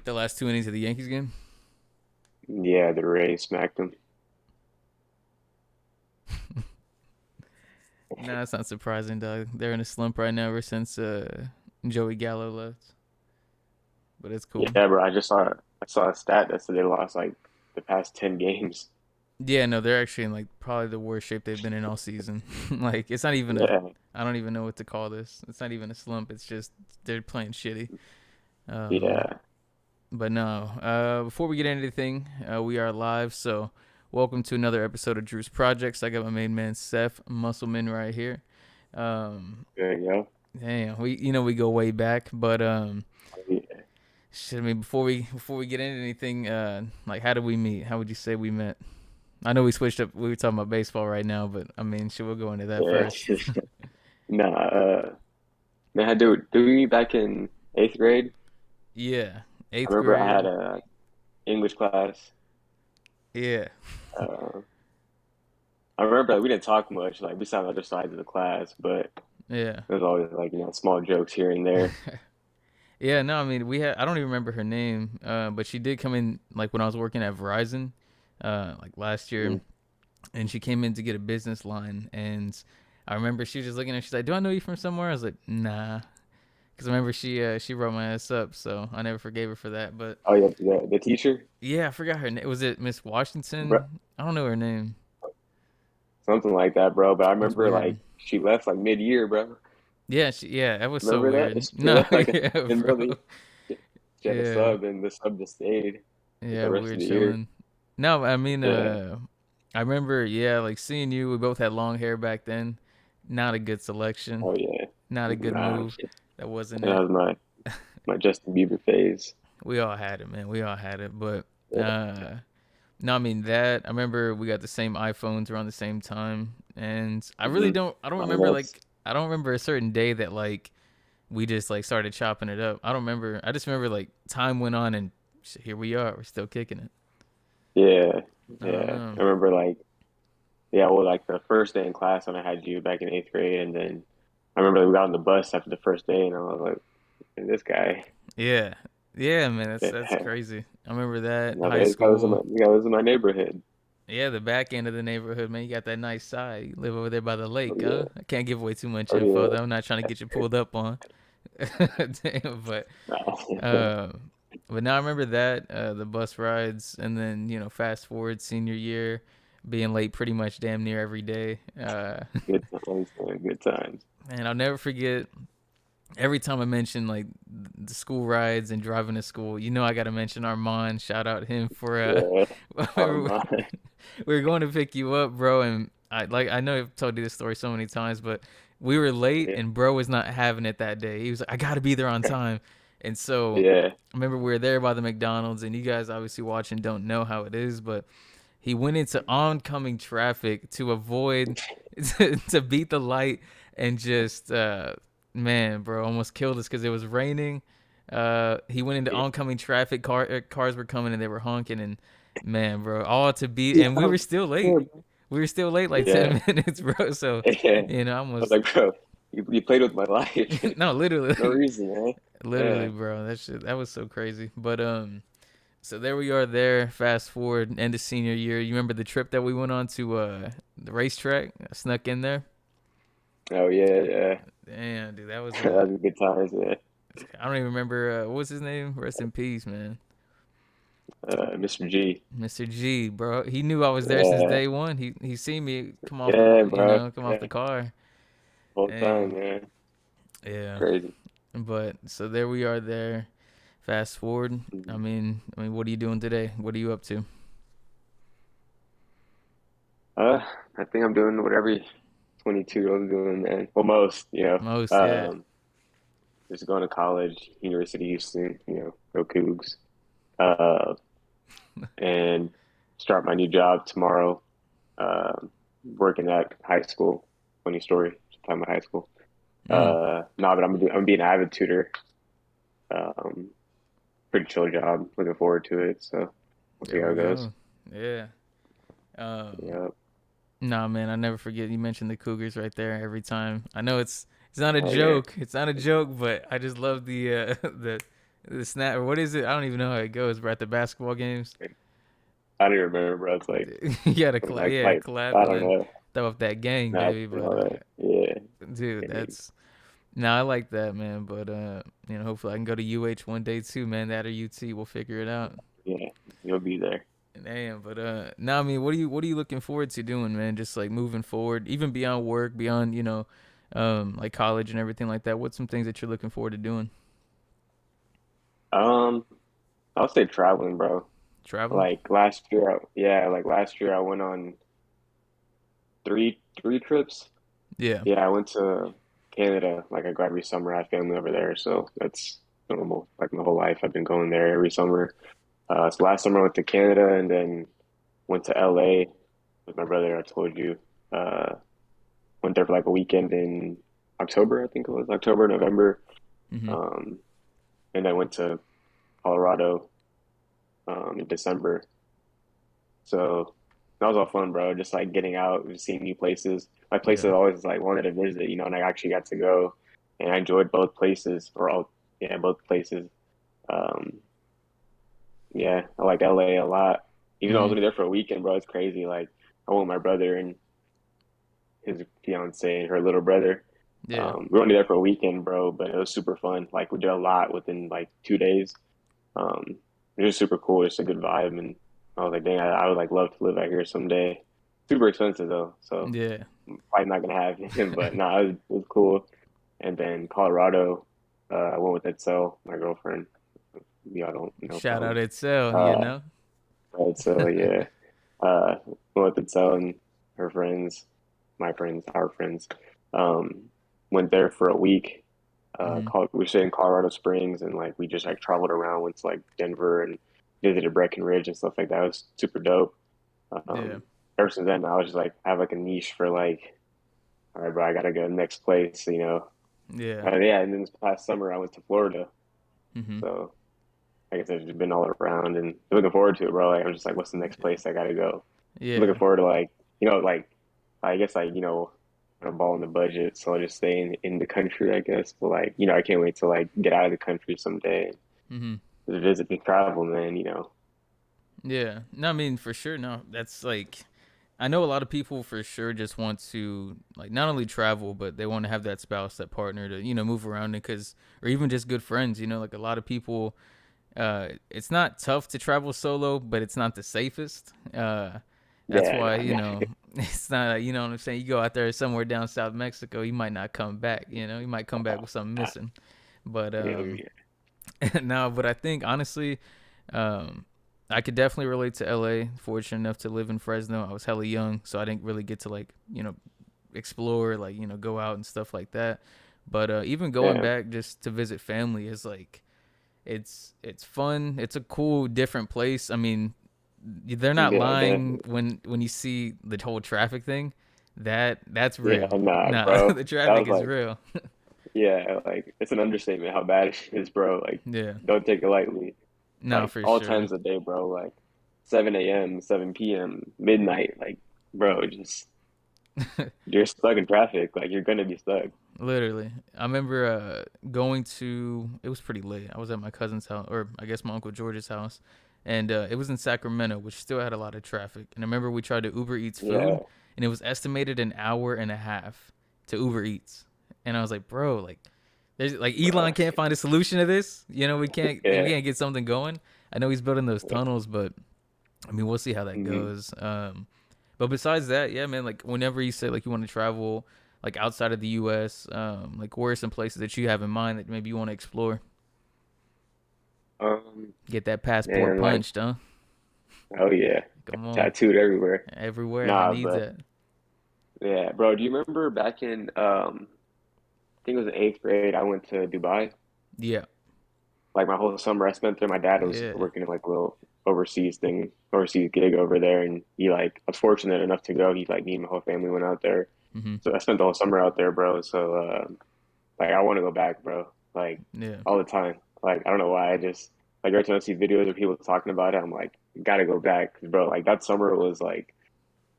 The last 2 innings of the Yankees game. Yeah, the Rays smacked him. Nah, it's not surprising, dog. They're in a slump right now ever since Joey Gallo left. But it's cool. Yeah, bro. I saw a stat that said they lost like the past 10 games. Yeah, no, they're actually in like probably the worst shape they've been in all season. Like it's not even a. Yeah, I don't even know what to call this. It's not even a slump. It's just they're playing shitty. Um, yeah. but no. Before we get into anything, we are live. So welcome to another episode of Drew's Projects. I got my main man Saif Mussulman right here. Um, There you go. Damn, we go way back, but Yeah. shit. I mean, before we get into anything, like how did we meet? How would you say we met? I know we switched up. We were talking about baseball right now, but I mean, should we go into that Yeah. first? Nah, man, do we meet back in eighth grade? Yeah, I eighth remember I had grade. a English class. Yeah, Uh, I remember like, we didn't talk much. Like we sat on other sides of the class, but yeah, there was always like small jokes here and there. yeah. No, I mean, we had. I don't even remember her name, but she did come in like when I was working at Verizon, like last year, Mm. and she came in to get a business line, and I remember she was just looking at. She's like, "Do I know you from somewhere?" I was like, "Nah," because I remember she wrote my ass up, so I never forgave her for that. But Oh yeah, the teacher, yeah, I forgot her name. Was it Miss bro, Washington? I don't know her name. something like that, bro. But I That's remember like weird. she left like mid-year, bro. Yeah, that was so Remember that? weird. She No, left like yeah, in the middle of bro. she had a Yeah, sub, and the sub just stayed like yeah, the we rest were of the year. chilling. No, I mean, Yeah. I remember, yeah, like seeing you. We both had long hair back then. Not a good selection. Oh yeah. Not a good Nah, move. That wasn't that it. was my Justin Bieber phase. We all had it, man. We all had it. But Yeah. no, I mean that. I remember we got the same iPhones around the same time, and I really Hmm. don't. I don't Oh, remember like. I don't remember a certain day that like we just like started chopping it up. I don't remember. I just remember like time went on and here we are. We're still kicking it. yeah, I don't yeah. know. I remember like yeah, well like the first day in class when I had you back in eighth grade, and then I remember we got on the bus after the first day, and I was like, "Man, this guy, Yeah, yeah, man. That's yeah, crazy. I remember that no, high this guy was in school. my neighborhood." Yeah, the back end of the neighborhood, man. You got that nice side. You live over there by the Oh lake, huh? yeah, I can't give away too much oh info though. yeah. I'm not trying to get you pulled up on. Damn, uh, but now I remember that the bus rides, and then fast forward senior year, being late pretty much damn near every day. Good times, man. Good times. And I'll never forget every time I mention like the school rides and driving to school. I got to mention Armand. Shout out him for Yeah, we Armand. were going to pick you up, bro, and I know I've told you this story so many times, but we were late Yeah, and bro was not having it that day. He was like, I got to be there on time. And so yeah. I remember we were there by the McDonald's, and you guys obviously watching don't know how it is, but he went into oncoming traffic to avoid to beat the light and just man, bro, almost killed us because it was raining. He went into oncoming traffic. Cars were coming and they were honking, and man, bro, all to beat, Yeah, and we were still late. We were still late, like yeah, 10 minutes, bro. So, yeah. I I was almost like, bro, you played with my life. no, No literally, reason, man. literally, Yeah. bro. That was so crazy. But so there we are. There, fast forward, end of senior year. You remember the trip that we went on to the racetrack? I snuck in there. Oh yeah, yeah. Damn, dude, that was That was good times, yeah. I don't even remember what was his name. Rest in peace, man. Mr. G. Mr. G, bro. He knew I was there since Yeah, day one. He seen me come off the yeah, bro. come off the Yeah, car. whole time, And man. yeah. Crazy. But so there we are there. Fast forward. Mhm. I mean, what are you doing today? What are you up to? Uh, I think I'm doing what every 22-year-old doing, man. Well, most, Most, yeah. just going to college, University of Houston, go Cougs. Uh, and start my new job tomorrow. Working at high school. Funny story, time at high school. Mm. No, but I'm gonna be an avid tutor. Um, Pretty chill job. Looking forward to it. So we'll see There how we it goes. go. Yeah. Um Yeah. Nah, man, I never forget you mentioned the Cougars right there every time. I know it's not a Oh yeah. joke. It's not a joke, but I just love the The snap, or what is it? I don't even know how it goes. But at the basketball games, I don't even remember, bro. It's like you gotta something clap, like yeah, like clap I and don't then know. throw up that gang, Not baby. you But know, yeah. dude, And that's no, I like that, man. But hopefully I can go to UH one day too, man. That or UT, we'll figure it out. yeah, you'll be there. Damn, but now I mean, what are you looking forward to doing, man? Just like moving forward, even beyond work, beyond like college and everything like that. What's some things that you're looking forward to doing? Um, I'll say traveling, bro. Traveling? Like last year, yeah, like last year I went on three trips. Yeah, Yeah, I went to Canada. Like I go every summer. I have family over there, so that's normal. Like my whole life, I've been going there every summer. So last summer I went to Canada and then went to LA with my brother. I told you. Uh, went there for like a weekend in October, I think it was October, November. mm-hmm. Um, and then went to Colorado in December. So that was all fun, bro. Just like getting out, just seeing new places. My place Yeah, I always like wanted to visit, and I actually got to go, and I enjoyed both places, or all, yeah, both places. Um, yeah, I like LA a lot. Even though I was mm-hmm. only there for a weekend, bro, it's crazy. Like I went with my brother and his fiance and her little brother. Yeah, We were only there for a weekend, bro, but it was super fun. Like we did a lot within like 2 days. Um, it was super cool. It's a good vibe, and I was like, dang, I would like love to live out here someday. Super expensive though, so yeah. I'm probably not gonna happen. But nah, it was cool. And then Colorado, I went with Edsel, my girlfriend. Y'all don't know Shout out probably. Excel, Uh, but so yeah, went with Edsel and her friends, my friends, our friends. Um, went there for a week. Mm-hmm. We stayed in Colorado Springs and like we just like traveled around, went to like Denver and visited Breckenridge and stuff like that. It was super dope. Yeah, Um, ever since then, I was just like I have like a niche for like, all right, bro, I gotta go to the next place. yeah. Yeah, and then this past summer I went to Florida, Mm-hmm. so I guess I've just been all around and looking forward to it, bro. Like I'm just like, what's the next place I gotta go? Looking Yeah, forward to like, like I guess like I'm balling the budget, so I'll just stay in the country, I guess. But like, I can't wait to like get out of the country someday mm-hmm. and visit and travel, man. Yeah. No, I mean for sure. No, that's like I know a lot of people for sure just want to like not only travel, but they want to have that spouse, that partner to move around because or even just good friends. Like a lot of people, it's not tough to travel solo, but it's not the safest. That's Yeah, why no, yeah, it's not. What I'm saying. You go out there somewhere down South Mexico, you might not come back. You might come back with something missing. But yeah, no, but I think honestly, um, I could definitely relate to LA. Fortunate enough to live in Fresno. I was hella young, so I didn't really get to like explore, like go out and stuff like that. But even going yeah, back just to visit family is like it's fun. It's a cool different place. I mean, they're not yeah, lying definitely. when you see the whole traffic thing. That's Yeah, real. nah, Nah, bro. the That traffic was is like, real. yeah, like it's an understatement how bad it is, bro. Like, Yeah. don't take it lightly. No, Like for all sure. times of the day, bro. Like 7 a.m., 7 p.m., midnight. Like, bro, just you're stuck in traffic. Like you're gonna be stuck. Literally. I remember going to it was pretty late. I was at my cousin's house or I guess my uncle George's house and it was in Sacramento, which still had a lot of traffic. And I remember we tried to Uber Eats food Yeah, and it was estimated an hour and a half to Uber Eats. And I was like, "Bro, like there's like bro. Elon can't find a solution to this. We Yeah, can't get something going. I know he's building those tunnels, but I mean, we'll see how that hmm goes. But besides that, yeah, man, like whenever you say like you want to travel like outside of the US, like where are some places that you have in mind that maybe you want to explore? um, Get that passport and like, punched, huh? oh yeah, Come on. tattooed everywhere. Everywhere. I Nah, need but that. yeah, bro. Do you remember back in I think it was in eighth grade, I went to Dubai. Yeah. Like my whole summer I spent there. My dad was Yeah. working in like a little overseas gig over there, and he like I was fortunate enough to go. He like me and my whole family went out there, Mhm. so I spent the whole summer out there, bro. So like I want to go back, bro. Like Yeah. all the time. Like I don't know why. I just like every time I see videos of people talking about it, I'm like, gotta go back, 'cause, bro. Like that summer was like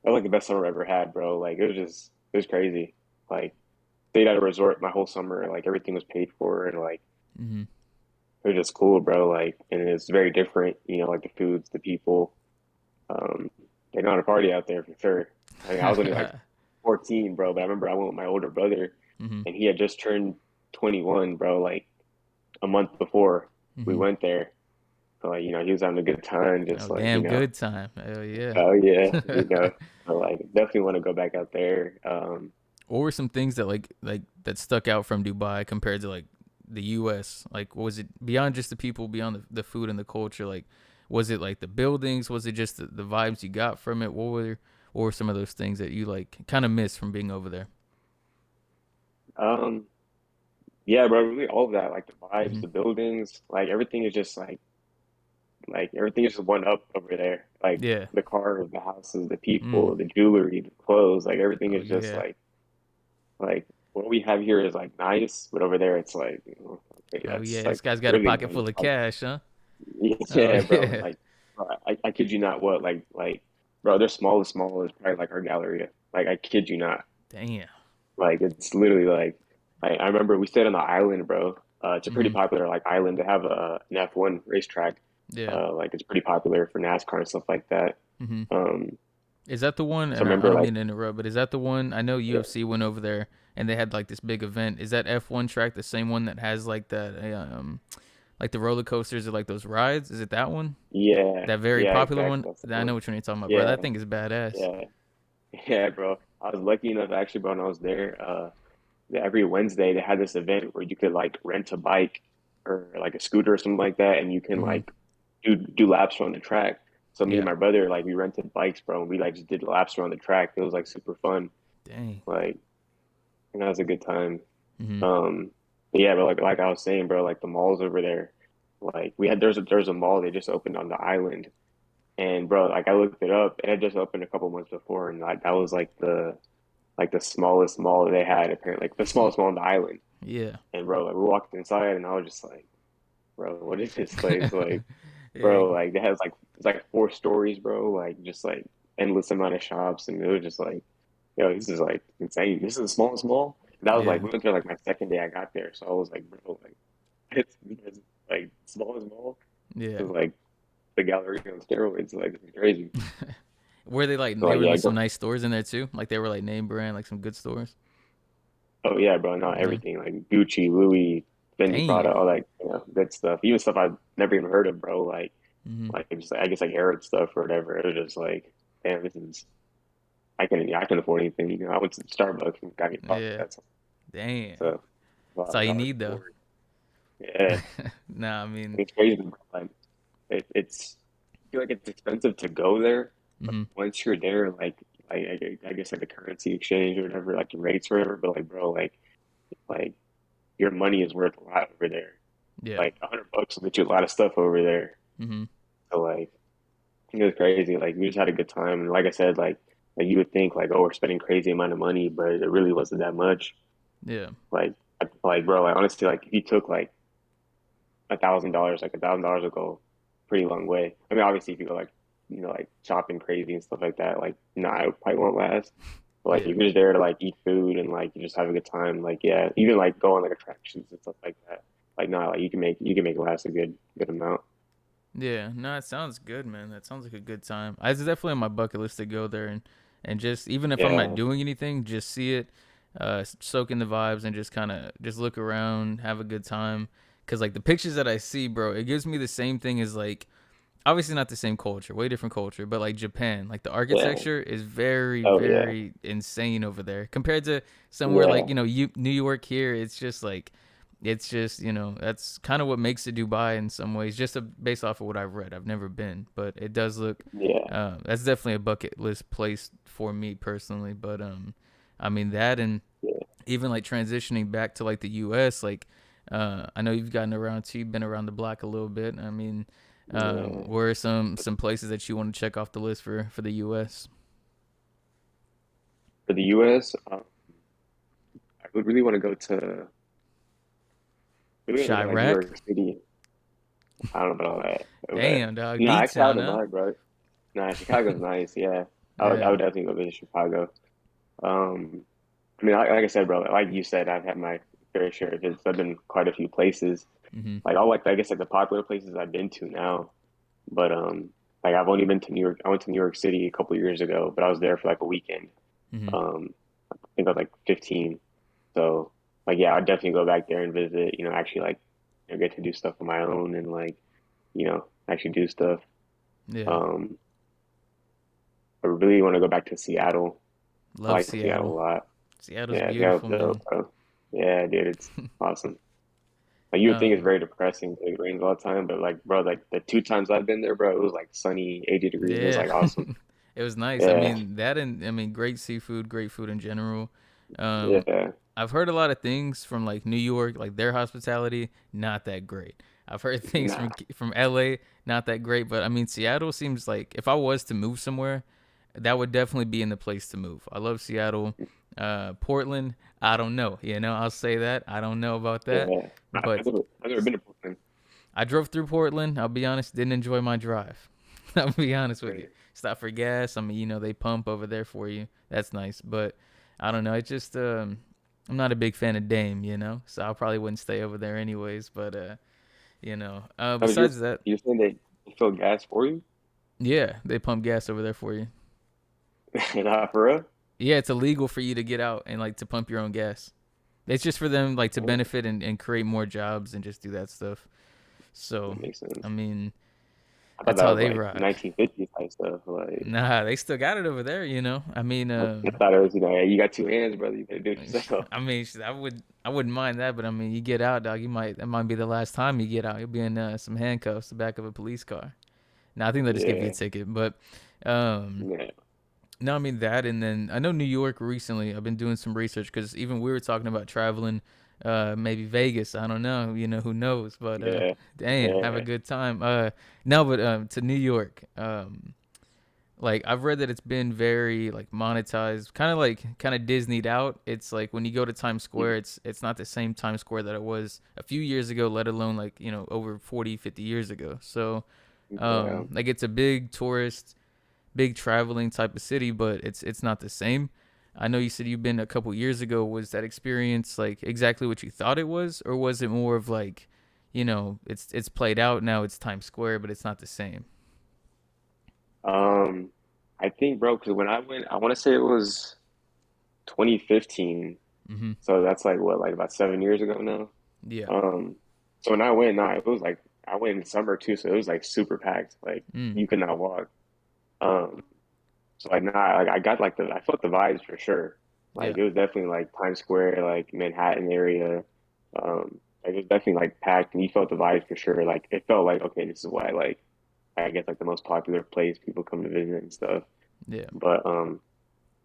that was like the best summer I ever had, bro. Like it was crazy. Like stayed at a resort my whole summer. Like everything was paid for, and like Mhm. it it was just cool, bro. Like, and it's very different, like the foods, the people. Um, they know how to party out there for sure. I mean, I was only like 14, bro, but I remember I went with my older brother, Hmm. and he had just turned 21, bro, like a month before we Hmm. went there. So like, he was having a good time, Oh, just like, damn good time. Hell yeah. oh yeah, so like definitely want to go back out there. What were some things that like that stuck out from Dubai compared to like the U.S.? Like, was it beyond just the people, beyond the food and the culture? Like, was it like the buildings? Was it just the vibes you got from it? What were some of those things that you like kind of missed from being over there? um, yeah, bro, really all of that, like the vibes, Hmm. the buildings, like everything is just like everything is just one up over there. Like Yeah. the cars, the houses, the Mm. people, the jewelry, the clothes, like everything Oh is just yeah. like what we have here is like nice, but over there it's like, okay, Oh yeah. that's This like guy's got a really pocket nice. full of Like, cash, huh? Oh yeah, bro. yeah. Like, bro, I kid you not. What bro? Their smallest mall is probably like our Galleria. Like, I kid you not. Damn. Like, it's literally like I remember we stayed on the island, bro. It's a pretty Hmm. popular like island. They have an F1 racetrack. Yeah. Like it's pretty popular for NASCAR and stuff like that. Hmm. Um, Is that the one? so I And I remember don't like mean to interrupt, but is that the one? I know yeah, UFC went over there and they had like this big event. Is that F1 track the same one that has like the roller coasters or like those rides? Is it that one? yeah, That very yeah, popular one? exactly. That's the I one. know which one you're talking about, bro. Yeah, That thing is badass. yeah, yeah, bro. I was lucky enough actually, bro, when I was there. Every Wednesday they had this event where you could like rent a bike or like a scooter or something like that, and you can Hmm. like do laps around the track. So me and Yeah. my brother like we rented bikes, bro, and we like just did laps around the track. It was like super fun. Dang. Like, and that was a good time. Hmm. Um, but yeah, but like I was saying, bro, like the malls over there, like there's a mall they just opened on the island, and bro, like I looked it up, and it just opened a couple months before, and like that was like the smallest mall they had apparently, like the smallest mall on the island. Yeah. And bro, like we walked inside, and I was just like, bro, what is this place? Like, Yeah. bro, like it has like it's like 4 stories, bro, like just like endless amount of shops, and it was just like, yo, this is like insane. This is the smallest mall. And that was like Yeah. we went there like my second day I got there, so I was like, bro, like it's like smallest mall. Yeah. It was like the gallery on steroids. Like it's crazy. Were they like So they like were yeah, like some go. nice stores in there too? Like they were like name brand, like some good stores? Oh yeah, bro. Not Yeah. everything like Gucci, Louis, Fendi, Prada, Damn. all that good stuff. Even stuff I've never even heard of, bro. Hmm. Like just I guess like arent stuff or whatever. It was just like, damn, this is I can afford anything. I went to Starbucks and got me coffee. Yeah. That's Damn. so That's all you $5 need though. for yeah. Nah, I mean, It's crazy. Bro. Like it's I feel like it's expensive to go there, but hmm, once you're there, like I guess like the currency exchange or whatever, like the rates or whatever. But like, bro, like your money is worth a lot over there. yeah. Like $100 will get you a lot of stuff over there. Hmm. So like it was crazy. Like we just had a good time. And like I said, like you would think like, oh, we're spending crazy amount of money, but it really wasn't that much. Yeah. Like bro, like honestly, like if you took like $1,000, like $1,000 will go a pretty long way. I mean, obviously if you go like like shopping crazy and stuff like that, like nah, it probably won't last. But like Yeah. if you're just there to like eat food and like you just have a good time, like yeah, even like go on like attractions and stuff like that. Like nah, like you can make it last a good amount. Yeah. No, it sounds good, man. That sounds like a good time. It's definitely on my bucket list to go there and just even if I'm not Yeah, doing anything, just see it, soak in the vibes and just kind of just look around, have a good time. Cause like the pictures that I see, bro, it gives me the same thing as like obviously not the same culture, way different culture, but like Japan, like the yeah. architecture is very, Oh yeah, very insane over there compared to somewhere like yeah, New York here. It's just like, it's just that's kind of what makes it Dubai in some ways, just based off of what I've read. I've never been, but it does look. yeah, That's definitely a bucket list place for me personally. But I mean that and yeah, even like transitioning back to like the U.S. Like, I know you've gotten around too, you've been around the block a little bit. I mean, yeah. where are some places that you want to check off the list for the U.S.? For the U.S., I would really want to go to really want to go to like New Chirac? York City. I don't know about all that, but Damn, dog, no, B actually, I Town, don't huh? mind, bro. Nah, Chicago's nice. Yeah, I Yeah. would definitely go visit Chicago. Um, I mean, like I said, bro, like you said, I've had my fair share of visits. I've been quite a few places. Hmm. Like all like I guess like the popular places I've been to now. But like I've only been to New York. I went to New York City a couple of years ago, but I was there for like a weekend. Hmm. I think I was like 15. So like yeah, I'd definitely go back there and visit, actually like get to do stuff on my own and like, actually do stuff. Yeah. Um I really want to go back to Seattle. I Love like Seattle Seattle. a lot. Seattle's Yeah, Seattle's beautiful, man. dope, bro. Yeah, dude, it's awesome. Like you would think No. it's very depressing, it rains all the time, but like bro, like the two times I've been there, bro, it was like sunny, 80 degrees, and it was Yeah. like awesome. It was nice. I Yeah, mean, that and I mean, great seafood, great food in general. Um, yeah, I've heard a lot of things from like New York, like their hospitality, not that great. I've heard things nah, from LA, not that great. But I mean, Seattle seems like if I was to move somewhere, that would definitely be in the place to move. I love Seattle. Portland, I don't know. I'll say that. I don't know about that. yeah. But I've never been to Brooklyn. I drove through Portland. I'll be honest, didn't enjoy my drive. I'll be honest with you. Right. Stop for gas. I mean, they pump over there for you. That's nice. But I don't know. It just I'm not a big fan of Dame. So I probably wouldn't stay over there anyways. But I mean, you're besides that, you're saying they fill gas for you? yeah, they pump gas over there for you. Nah, for real? Yeah, it's illegal for you to get out and like to pump your own gas. It's just for them like to Oh, benefit and create more jobs and just do that stuff. So, that makes I sense. mean, I thought that's that how was they like rock. 1950s type stuff. Like, Nah, they still got it over there. I mean, I thought it was, hey, you got two hands, brother. You better do it yourself. I mean, I wouldn't mind that, but I mean, you get out, dog. That might be the last time you get out. You'll be in some handcuffs, the back of a police car. Now, I think they'll just give you a Yeah, ticket, but um, yeah, no, I mean that, and then I know New York recently. I've been doing some research because even we were talking about traveling, maybe Vegas. I don't know, who knows, but yeah, damn, have a yeah. good time. No, but to New York. Like I've read that it's been very like monetized, kind of Disneyed out. It's like when you go to Times Square, it's not the same Times Square that it was a few years ago, let alone like, over 40, 50 years ago. So, Yeah. like it's a big tourist, big traveling type of city, but it's not the same. I know you said you've been a couple years ago. Was that experience like exactly what you thought it was, or was it more of like, it's played out now, it's Times Square, but it's not the same? Um, I think, bro, because when I went, I want to say it was 2015. Mm-hmm. So that's like what, like about 7 years ago now. Yeah. Um, so when I went, nah, it was like I went in summer too, so it was like super packed. Like Mm. you could not walk. Um, so like nah, like I got like I felt the vibes for sure. Like Yeah. it was definitely like Times Square, like Manhattan area. Like it was definitely like packed, and you felt the vibes for sure. Like it felt like okay, this is why like I guess like the most popular place people come to visit and stuff. Yeah. But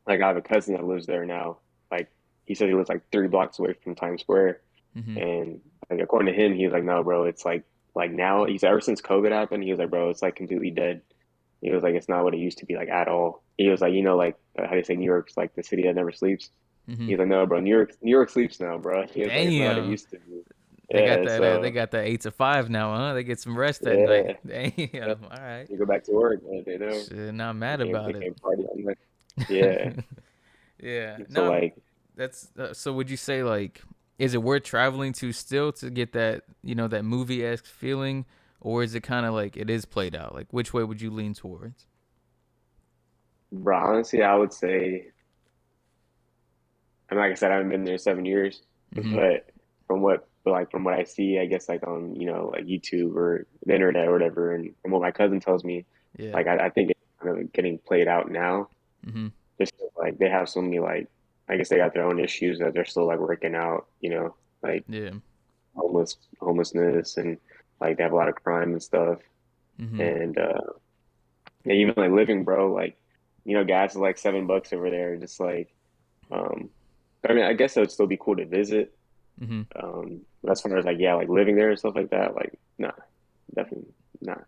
like I have a cousin that lives there now. Like he said he lives like 3 blocks away from Times Square, Mm-hmm. and like according to him, he was like, no, bro, it's like now he's ever since COVID happened, he was like, bro, it's like completely dead. He was like, it's not what it used to be like at all. He was like, like how do you say New York's like the city that never sleeps. Mm-hmm. He's like, no, bro, New York sleeps now, bro. He was like, it's not what it Damn. used to be. They got Yeah, that. They so got that 8 to 5 now, huh? They get some rest at night. yeah, Damn. yep. All right. You go back to work, man, they know Shit, not mad they about it. can't party all night. Yeah, Yeah. so No, like. that's so. Would you say like, is it worth traveling to still to get that that movie esque feeling, or is it kind of like it is played out? Like, which way would you lean towards? Bro, honestly, I would say, and like I said, I haven't been there 7 years, Mm-hmm. but from what I see, I guess like on like YouTube or the internet or whatever, and from what my cousin tells me, Yeah. like I think it's kind of getting played out now. Mm-hmm. Just 'cause, like they have so many like I guess they got their own issues that they're still like working out, like Yeah. homelessness and like they have a lot of crime and stuff, Mm-hmm. and yeah, even like living, bro, like gas is like $7 over there, just like. Um, I mean, I guess it would still be cool to visit. Mm-hmm. But as far as like, yeah, like living there and stuff like that, like, nah, definitely not.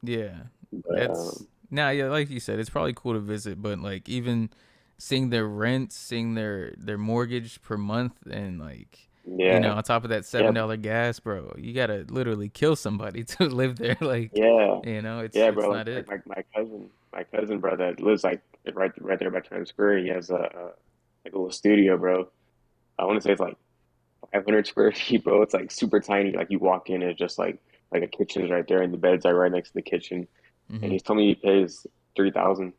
Yeah. But That's now, yeah, like you said, it's probably cool to visit, but like even seeing their rent, seeing their mortgage per month, and like yeah, on top of that yeah, $7 gas, bro, you gotta literally kill somebody to live there. Like, yeah, it's yeah, bro. not Like it. my cousin, bro, that lives like right there by Times Square. He has a like a little studio, bro. I want to say it's like 500 square feet, bro. It's like super tiny. Like you walk in, it's just like a kitchen's right there, and the bed's like right next to the kitchen. And Mm-hmm. he's telling me he pays 3,000.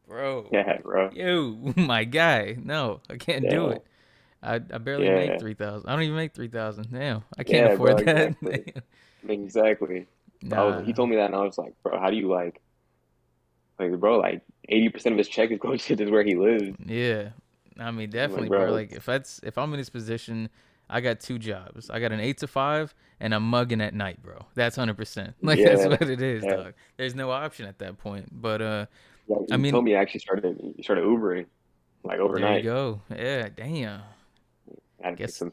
Bro, Yeah, bro. yo, my guy. No, I can't do Yeah, it. I barely make yeah, 3,000. I don't even make 3,000. Damn, I can't yeah, afford bro. that. Exactly, exactly. He Nah. told me that, and I was like, bro, how do you like, bro, like 80% of his check is going to just where he lives. Yeah. I mean, I'm like, definitely, bro. bro, Like if I'm in this position, I got two jobs. I got an 8 to 5 and I'm mugging at night, bro. That's 100%. Like that's yeah, what it is, yeah. dog. There's no option at that point. But Yeah, I he mean, told me he started Ubering like there you overnight. go. Yeah, damn. I had to make Guess some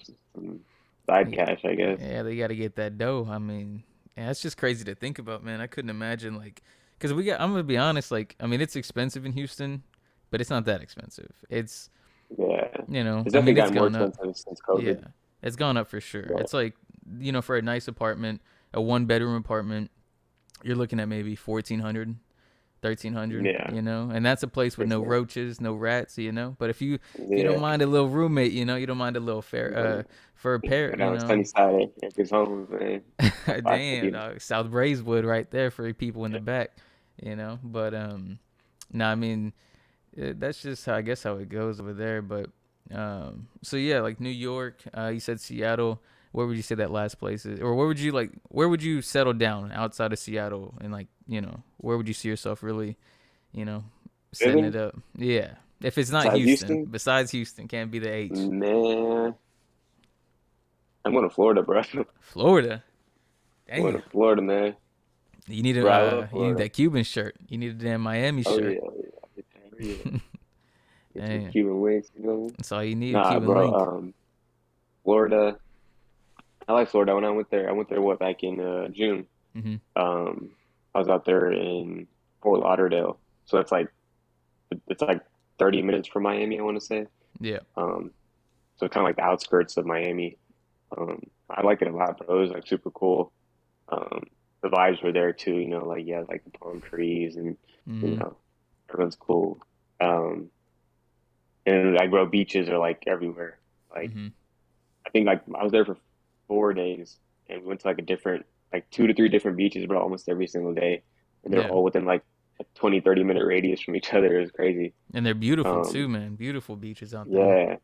side yeah, cash, I guess. yeah, they got to get that dough. I mean, yeah, that's just crazy to think about, man. I couldn't imagine like cuz I'm going to be honest, like I mean, it's expensive in Houston, but it's not that expensive. It's, Yeah, it's I mean, definitely it's gotten more gone up. expensive since Yeah, COVID. it's gone up for sure. But It's like, for a nice apartment, a 1 bedroom apartment, you're looking at maybe 1,400, 1,300. yeah, And that's a place with for no sure. roaches, no rats. But if you don't Yeah, mind a little roommate, you don't mind a little fair like, for a pair, right now it's sunny side at his home, man. Like Damn, 550. dog. South Braeswood right there for people in the back, But no, I mean, that's just how I guess how it goes over there. But so yeah, like New York, you said Seattle. Where would you say that last place is, or where would you like? Where would you settle down outside of Seattle, and like where would you see yourself really, you know, setting it Living up? Yeah, if it's not besides Houston, Houston, besides Houston, can't be the H. man, I'm going to Florida, bro. I'm Florida, going damn. to Florida, man. Bro, I love You need Florida. that Cuban shirt. You need a damn Miami Oh shirt. yeah, oh, yeah, oh, yeah. Get some Damn, Cuban wings, you know? that's all you need. A Nah, Cuban bro. link. Florida. I like Florida. When I went there what back in June. Hmm. Um, I was out there in Fort Lauderdale, so it's like 30 minutes from Miami, I want to say. Yeah. Um, so kind of like the outskirts of Miami. I liked it a lot, bro. It was like super cool. Um, the vibes were there too, like yeah, like the palm trees and you Hmm. know, everyone's cool. Um, and like bro, beaches are like everywhere. Like Hmm. I think like I was there for 4 days and we went to like a different like 2 to 3 different beaches, bro, almost every single day. And they're Yeah. all within like a 20, 30 minute radius from each other. It was crazy. And they're beautiful too, Um, man. Beautiful beaches out there. yeah,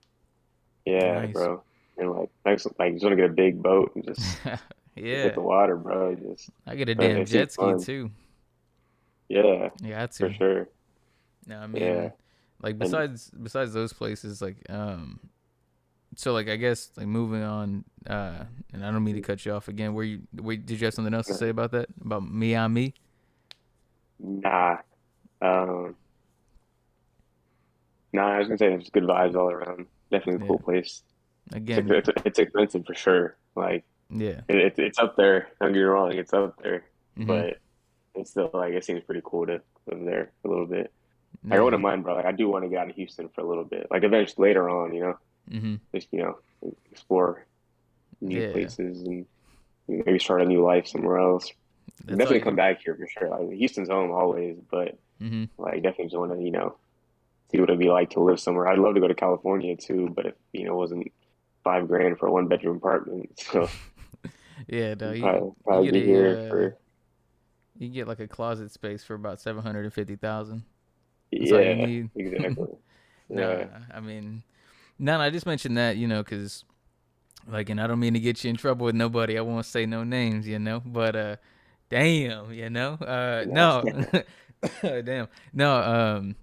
yeah, Nice. bro. And like just want to get a big boat and just hit Yeah. the water, bro. Just I get a damn it seems jet ski fun. too. Yeah, Yeah, I had for to. sure. No, I Yeah. mean, like And besides those places, like so like I guess like moving on, and I don't mean to cut you off again. Did you have something else to say about that? About Miami? nah, um, nah, I was gonna say it's good vibes all around. Definitely a Yeah. cool place. Again, It's expensive for sure. Like yeah. it's up there. Don't get me wrong, it's up there, Mhm. but it's still like it seems pretty cool to live there for a little bit. Like I Yeah. wouldn't mind, bro. Like I do want to get out of Houston for a little bit. Like eventually later on, Mhm. just explore new Yeah. places and maybe start a new life somewhere else. That's all Definitely come you. back here for sure. Like Houston's home always, but Mhm. like definitely just want to see what it'd be like to live somewhere. I'd love to go to California too, but if it wasn't 5 grand for a 1 bedroom apartment, so Yeah, no, I'd you you probably get be here a for you get like a closet space for about 750,000. That's all you yeah, need. exactly. Nah, Yeah. I mean, no, I just mentioned that, because like, and I don't mean to get you in trouble with nobody. I won't say no names, but damn, Yeah. no, damn, no,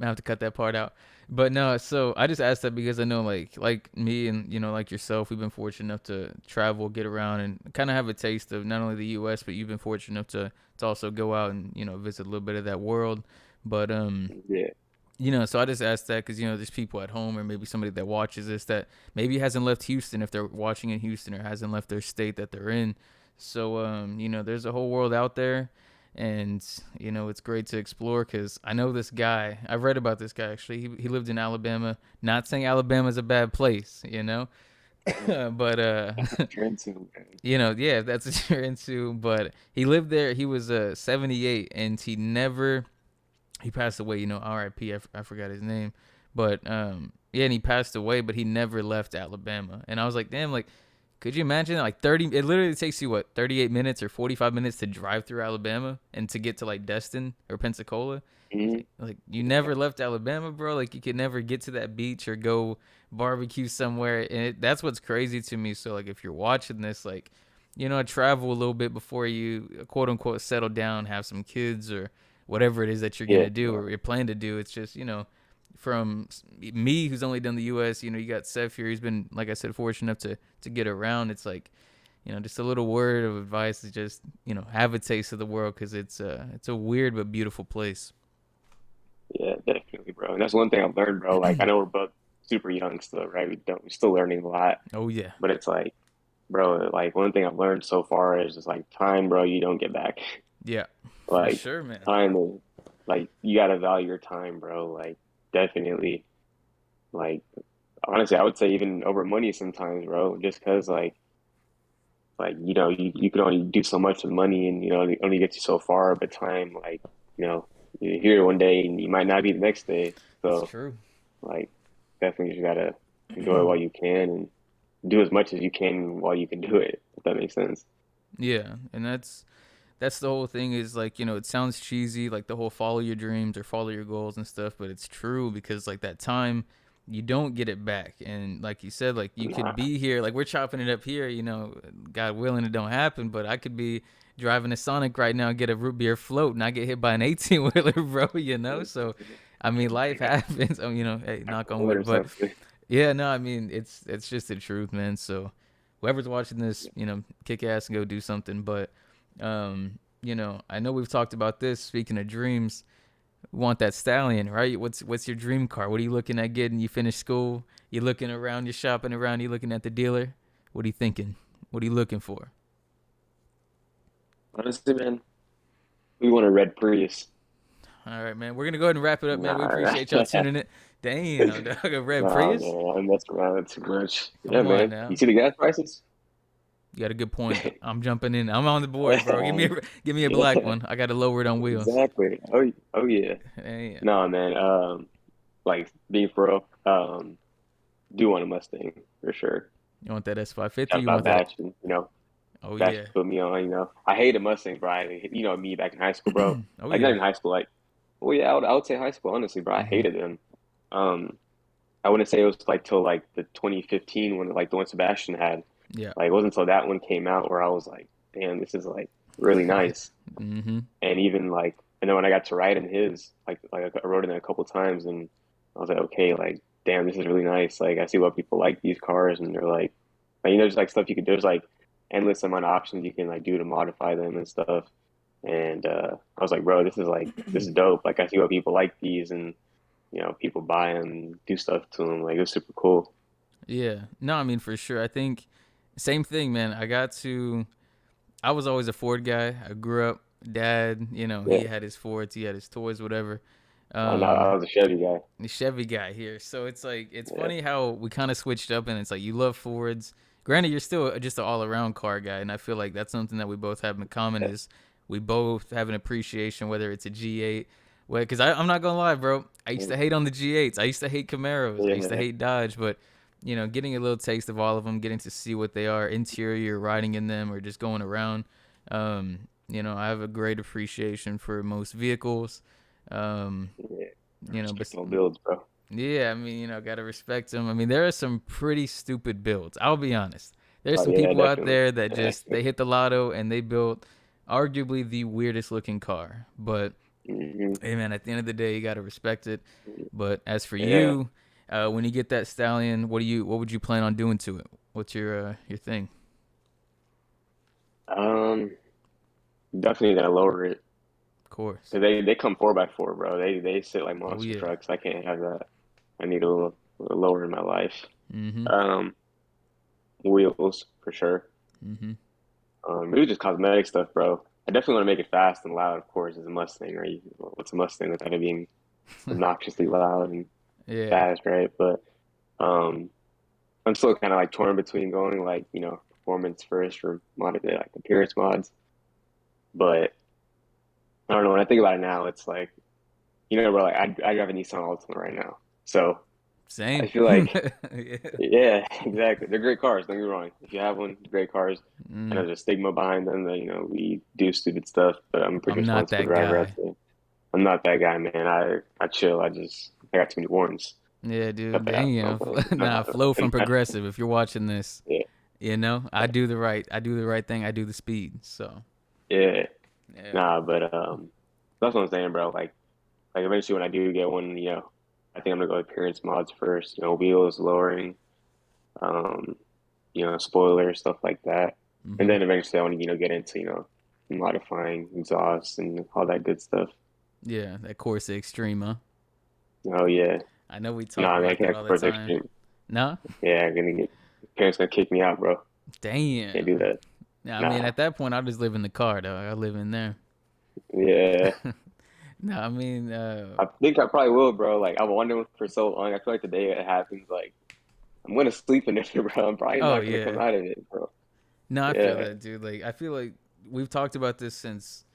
I have to cut that part out. But no, so I just asked that because I know like me and like yourself, we've been fortunate enough to travel, get around, and kind of have a taste of not only the U.S. but you've been fortunate enough to also go out and visit a little bit of that world. But Yeah. so I just asked that because there's people at home or maybe somebody that watches this that maybe hasn't left Houston if they're watching in Houston or hasn't left their state that they're in. So there's a whole world out there, and it's great to explore because I know this guy. I've read about this guy actually. He lived in Alabama. Not saying Alabama's a bad place, but That's what you're into, man. yeah, if that's what you're into. But he lived there. He was 78, and he passed away, RIP, I forgot his name, but Yeah, and he passed away, but he never left Alabama. And I was like, damn, like, could you imagine like 30? It literally takes you what 38 minutes or 45 minutes to drive through Alabama and to get to like Destin or Pensacola. It's Hmm. like you Yeah, never left Alabama, bro. Like you could never get to that beach or go barbecue somewhere, and that's what's crazy to me. So like if you're watching this, like travel a little bit before you quote unquote settle down, have some kids or whatever it is that you're yeah, gonna do no, or you're planning to do. It's just from me who's only done the U.S. You got Saif here. He's been, like I said, fortunate enough to get around. It's like just a little word of advice is just have a taste of the world because it's a weird but beautiful place. yeah, definitely, bro. And that's one thing I've learned, bro. Like I know we're both super young still, right? We're still learning a lot, Oh yeah, but it's like, bro, like one thing I've learned so far is just like time, bro. You don't get back. yeah, for Like sure, man. time is like you gotta value your time, bro. Like definitely, like honestly, I would say even over money sometimes, bro. Just because like you can only do so much with money, and it only gets you so far. But time, like you're here one day and you might not be the next day. It's So true. like definitely just gotta enjoy it while you can and do as much as you can while you can do it. If that makes sense. Yeah, and that's the whole thing is like it sounds cheesy like the whole follow your dreams or follow your goals and stuff, but it's true because like that time you don't get it back. And like you said, like you could Nah, be here, like we're chopping it up here, God willing it don't happen, but I could be driving a Sonic right now and get a root beer float and I get hit by an 18 wheeler, bro. So I mean life happens. Hey, knock on or wood. But something. yeah, no, I mean it's just the truth, man. So whoever's watching this, kick ass and go do something. But I know we've talked about this. Speaking of dreams, we want that stallion, right? What's your dream car? What are you looking at getting? You finish school, you looking around, you're shopping around, you looking at the dealer. What are you thinking? What are you looking for? Honestly, man, we want a red Prius. All right, man. We're gonna go ahead and wrap it up, man. We Nah, appreciate y'all tuning in. Damn, dog, a red nah, Prius. man, I mess around too much. Yeah, Come on man. You now. see the gas prices? You got a good point. I'm jumping in. I'm on the board, bro. Give me a black Yeah, one. I got to lower it on wheels. exactly. Oh yeah. Damn. No, man. Like being for real, do want a Mustang for sure. You want that S550? Got You about want that? that, and Oh that yeah. should put me on. I hated Mustangs, bro. Me back in high school, bro. Oh Like not yeah. even high school, like, well, yeah, I would say high school, honestly, bro. I Hmm. hated them. Um, I wouldn't say it was like till like the 2015 when like the one Sebastian had. Yeah. Like it wasn't until that one came out where I was like, damn, this is like really nice. Hmm. And even like, and then when I got to ride in his, like I rode in it a couple times, and I was like, okay, like, damn, this is really nice. Like I see why people like these cars, and they're like just like stuff you could. There's like endless amount of options you can like do to modify them and stuff. And I was like, bro, this is dope. Like I see why people like these, and people buy them, and do stuff to them. Like it was super cool. Yeah. No, I mean for sure. I think same thing, man. I was always a Ford guy. I grew up. Dad, he Yeah, had his Fords, he had his toys, whatever. I Um, was a Chevy guy. the Chevy guy here. So it's like it's Yeah, funny how we kind of switched up, and it's like you love Fords. Granted, you're still just an all around car guy, and I feel like that's something that we both have in common yeah, is we both have an appreciation whether it's a G8. Well, because I'm not gonna lie, bro. I used to hate on the G8s. I used to hate Camaros. I used to yeah. hate Dodge, but getting a little taste of all of them, getting to see what they are, interior, riding in them, or just going around. I have a great appreciation for most vehicles. Um, Yeah. but Respect all builds, bro. yeah, I mean, gotta respect them. I mean, there are some pretty stupid builds. I'll be honest. There's Oh some yeah, people out definitely. there that just they hit the lotto and they built arguably the weirdest looking car. But Hmm. hey, man, at the end of the day, you gotta respect it. But as for Yeah. you, when you get that stallion, what would you plan on doing to it? What's your thing? Um, Definitely gonna lower it. Of course. 'Cause they come 4x4, bro. They sit like Oh monster yeah. trucks. I can't have that. I need a little lower in my life. Mhm. Um, Wheels for sure. Mhm. Maybe just cosmetic stuff, bro. I definitely want to make it fast and loud, of course, as a Mustang, right? What's a Mustang without it being obnoxiously loud and Yeah. fast, right? But um, I'm still kind of like torn between going like, performance first or like appearance mods. But I don't know. When I think about it now, it's like, bro, like I drive a Nissan Altima right now. So Same. I feel like, Yeah. yeah, exactly. They're great cars. Don't get me wrong. If you have one, great cars. And Mm, there's a stigma behind them that we do stupid stuff, but I'm a pretty I'm not responsible that driver. guy. I'm not that guy, man. I chill. I got too many warrants. Yeah, Cut dude. that out. Damn. Nah, Flow from Progressive. If you're watching this, Yeah, I do the right thing. I do the speed. So yeah. yeah. Nah, but that's what I'm saying, bro. Like eventually when I do get one, I think I'm gonna go with appearance mods first. Wheels lowering, um, spoiler stuff like that, and Hmm. then eventually I want to get into modifying exhaust and all that good stuff. Yeah, that Corsa Extreme, huh? Oh yeah, I know we no, talk I mean I about that can't all the afford the time. extreme. No? Yeah, I'm gonna get parents gonna kick me out, bro. Can't do Damn. that. Yeah, I mean, Nah. at that point, I'll just live in the car, though. I live in there. Yeah. No, I mean, I think I probably will, bro. Like I've wondering for so long. I feel like the day it happens, like I'm gonna sleep in it, bro. I'm probably oh, not gonna come yeah. out of it, bro. No, I feel Yeah. that, dude. Like, I feel like we've talked about this since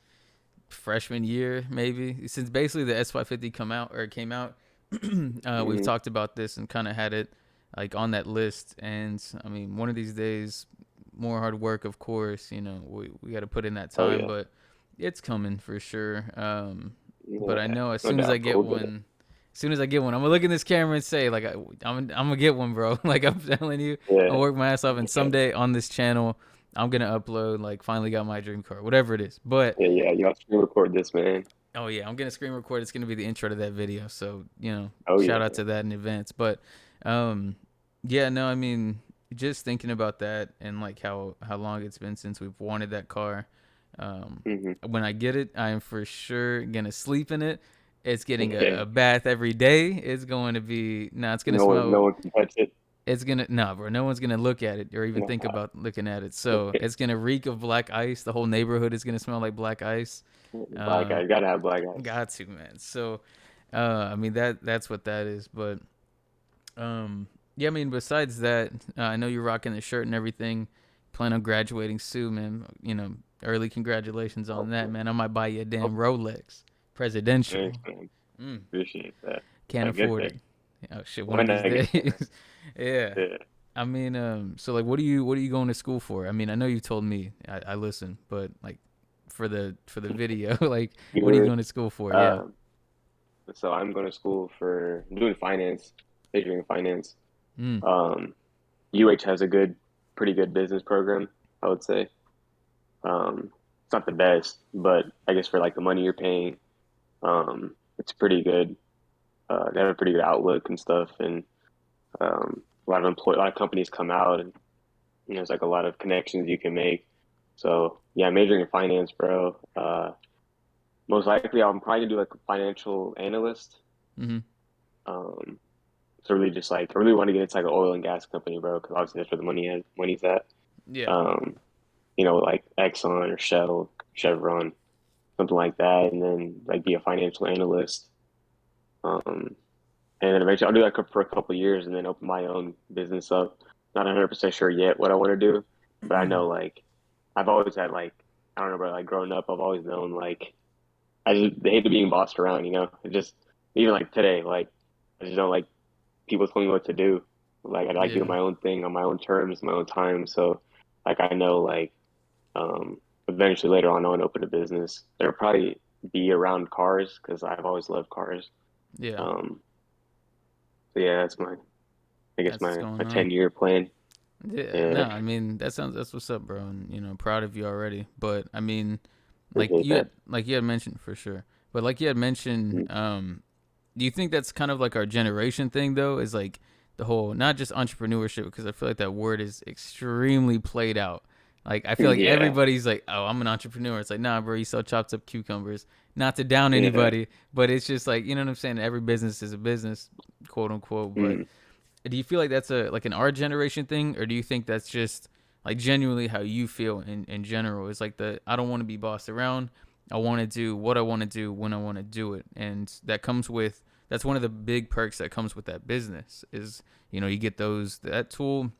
freshman year, maybe since basically the S550 come out or came out. We've Hmm. talked about this and kind of had it like on that list. And I mean, one of these days, more hard work, of course. We got to put in that Oh time, yeah. but it's coming for sure. But I Yeah. know as No soon as I doubt, bro. get We'll get it. one, I'm gonna look in this camera and say like I'm gonna get one, bro. Like I'm telling you, I'll Yeah. work my ass off, and Yeah. someday on this channel, I'm gonna upload like finally got my dream car, whatever it is. But Yeah. Yeah. Y'all screen record this, man. oh yeah, I'm gonna screen record. It's gonna be the intro to that video. So Oh shout yeah. out to that in advance. But um, yeah, no, I mean, just thinking about that and like how long it's been since we've wanted that car. Hmm. When I get it, I am for sure gonna sleep in it. It's getting Yeah. a bath every day. It's going to be it's gonna No smell. one can touch it. It's gonna bro. No one's gonna look at it or even think Nah. about looking at it. So it's gonna reek of black ice. The whole neighborhood is gonna smell like black ice. Black Uh, guy. Gotta have black eyes. Got to, man. So, I mean that's what that is. But yeah. I mean, besides that, I know you're rocking the shirt and everything. Plan on graduating soon, man. Early congratulations on that, Hopefully. man. I might buy you a damn Hopefully. Rolex, presidential. Thanks, man. Mm, Appreciate that. can't I get afford there. it. Oh shit, one of When these I get days. there. Yeah. Yeah. I mean, so like, what are you going to school for? I mean, I know you told me, I listen, but like, for the video, like, what are you Viewers. going to school for? Yeah. Um, so I'm going to school I'm doing finance, majoring in finance. Mm, Um, UH has pretty good business program, I would say. It's not the best, but I guess for like the money you're paying, it's pretty good. They have a pretty good outlook and stuff, and a lot of companies come out, and there's like a lot of connections you can make. So yeah, majoring in finance, bro. Most likely, I'm probably gonna do like a financial analyst. mm-hmm. Um, so really, just like I really want to get into like an oil and gas company, bro, because obviously that's where the money's at. Yeah. Um, like Exxon or Shell, Chevron, something like that, and then like be a financial analyst. Um, and then eventually I'll do that for a couple of years and then open my own business up. Not 100% sure yet what I want to do, but I know like I've always had like I don't know, but like growing up, I've always known like I just hated being bossed around. It just even like today, like I just don't like people telling me what to do. Like I like doing Yeah. my own thing on my own terms, my own time. So like I know like eventually later on I want to open a business. There'll probably be around cars because I've always loved cars. Yeah. Um, so yeah, I guess That's what's my going on. 10-year plan. Yeah. No, Yeah, I mean that's what's up, bro. And proud of you already. But I mean, appreciate that. like you had mentioned for sure. But like you had mentioned, Mhm. do you think that's kind of like our generation thing though? Is like the whole not just entrepreneurship because I feel like that word is extremely played out. Like I feel like Yeah, everybody's like, "Oh, I'm an entrepreneur." It's like, "Nah, bro, you sell chopped up cucumbers." Not to down yeah. anybody, but it's just like, you know what I'm saying? Every business is a business, quote unquote. But Mm. do you feel like that's a like an our generation thing, or do you think that's just like genuinely how you feel in general? It's like the I don't want to be bossed around. I want to do what I want to do when I want to do it, and that's one of the big perks that comes with that business is you get that tool